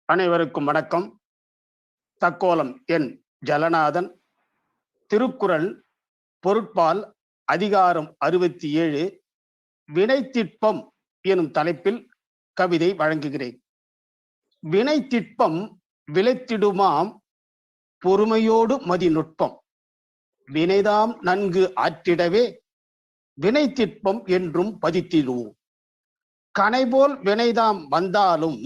அனைவருக்கும் வணக்கம். தக்கோலம் என் ஜலநாதன். திருக்குறள் பொருட்பால் அதிகாரம் 67 வினைத்திட்பம் எனும் தலைப்பில் கவிதை வழங்குகிறேன். வினைத்திட்பம் விளைத்திடுமாம் பொறுமையோடு மதிநுட்பம். வினைதாம் நன்கு ஆற்றிடவே வினைத்திட்பம் என்றும் பதித்திடுவோம். கனைபோல் வினைதாம் வந்தாலும்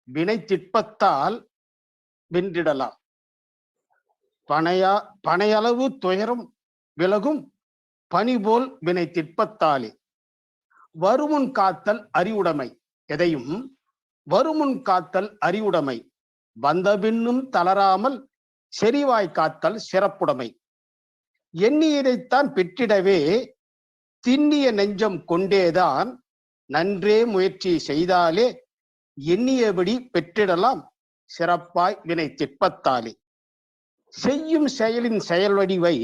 வினைத்திட்பத்தால் வென்றிடலாம். பனையளவு துயரம் விலகும் பனிபோல் வினைத்திட்பத்தாலே. வருமுன் காத்தல் அறிவுடைமை. எதையும் வருமுன் காத்தல் அறிவுடைமை. வந்தபின்னும் தளராமல் செறிவாய் காத்தல் சிறப்புடைமை. எண்ணியதைத்தான் பெற்றிடவே திண்ணிய நெஞ்சம் கொண்டேதான் நன்றே முயற்சி செய்தாலே எண்ணியபடி பெற்றிடலாம் சிறப்பாய் வினை திட்பத்தாலே. செய்யும் செயலின் செயல் வடிவை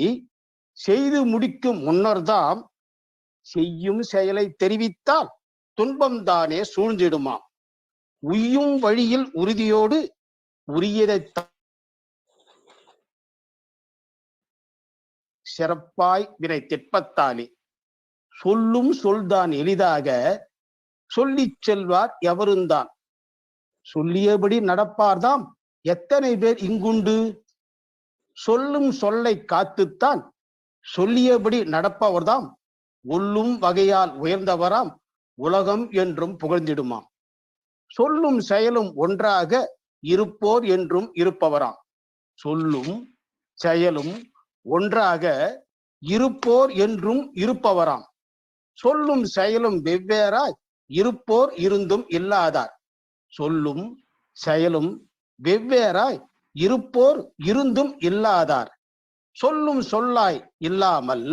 செய்து முடிக்கும் முன்னர்தாம் செய்யும் செயலை தெரிவித்தால் துன்பம் தானே சூழ்ந்திடுமாம். உய்யும் வழியில் உறுதியோடு உரியதை சிறப்பாய் வினை திட்பத்தாலே. சொல்லும் சொல்தான் எளிதாக சொல்லிச் செல்வார் எவருந்தான். சொல்லியபடி நடப்பார்தாம் எத்தனை பேர் இங்குண்டு. சொல்லும் சொல்லை காத்துத்தான் சொல்லியபடி நடப்பவர்தாம் ஒல்லும் வகையால் உயர்ந்தவராம் உலகம் என்றும் புகழ்ந்திடுமாம். சொல்லும் செயலும் ஒன்றாக இருப்போர் என்றும் இருப்பவராம். சொல்லும் செயலும் ஒன்றாக இருப்போர் என்றும் இருப்பவராம். சொல்லும் செயலும் வெவ்வேறாய் இருப்போர் இருந்தும் இல்லாதார். சொல்லும் செயலும் வெவ்வேறாய் இருப்போர் இருந்தும் இல்லாதார். சொல்லும் சொல்லாய் இல்லாமல்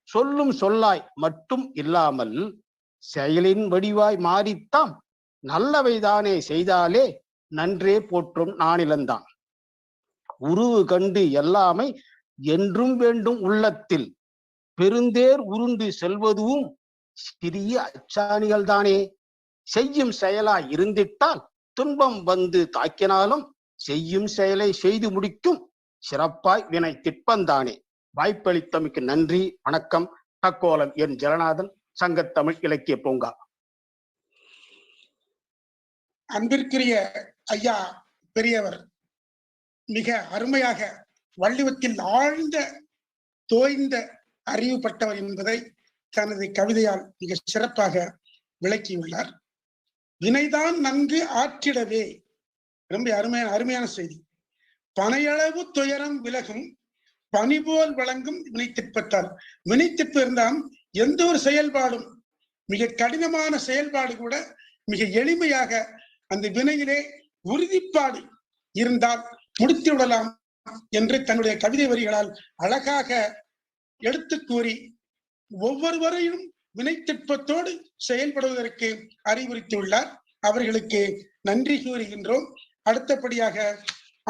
சொல்லும் சொல்லாய் மட்டும் இல்லாமல் செயலின் வடிவாய் மாறித்தாம் நல்லவைதானே செய்தாலே நன்றே போற்றும் நானிலந்தான். உருவு கண்டு எல்லாமை என்றும் வேண்டும் உள்ளத்தில் பெருந்தேர் உருண்டு செல்வதும் சிறிய அச்சாணிகள் தானே. செய்யும் செயலாய் இருந்திட்டால் துன்பம் வந்து தாக்கினாலும் செய்யும் செயலை செய்து முடிக்கும் சிறப்பாய் வினை திட்பந்தானே. வாய்ப்பளித்தமைக்கு நன்றி, வணக்கம். தக்கோலம் என் ஜலநாதன், சங்கத்தமிழ் இலக்கிய பூங்கா. அன்பிற்குரிய ஐயா பெரியவர் மிக அருமையாக வள்ளுவத்தில் ஆழ்ந்த தோய்ந்த அறிவுப்பட்டவர் என்பதை தனது கவிதையால் மிக சிறப்பாக விளக்கியுள்ளார். வினைதான் நன்கு ஆற்றிடவே, ரொம்ப அருமையான செய்தி. பனையளவு துயரம் விலகும் பனிபோல் வழங்கும் வினைத்திட்பத்தால். வினைத்திட்பு இருந்தால் எந்த ஒரு செயல்பாடும், மிக கடினமான செயல்பாடு கூட மிக எளிமையாக அந்த வினையிலே உறுதிப்பாடு இருந்தால் முடித்து விடலாம் என்று தன்னுடைய கவிதை வரிகளால் அழகாக எடுத்து கூறி ஒவ்வொருவரையும் வினைத்திட்பத்தோடு செயல்படுவதற்கு அறிவுறுத்தியுள்ளார். அவர்களுக்கு நன்றி கூறுகின்றோம். அடுத்தபடியாக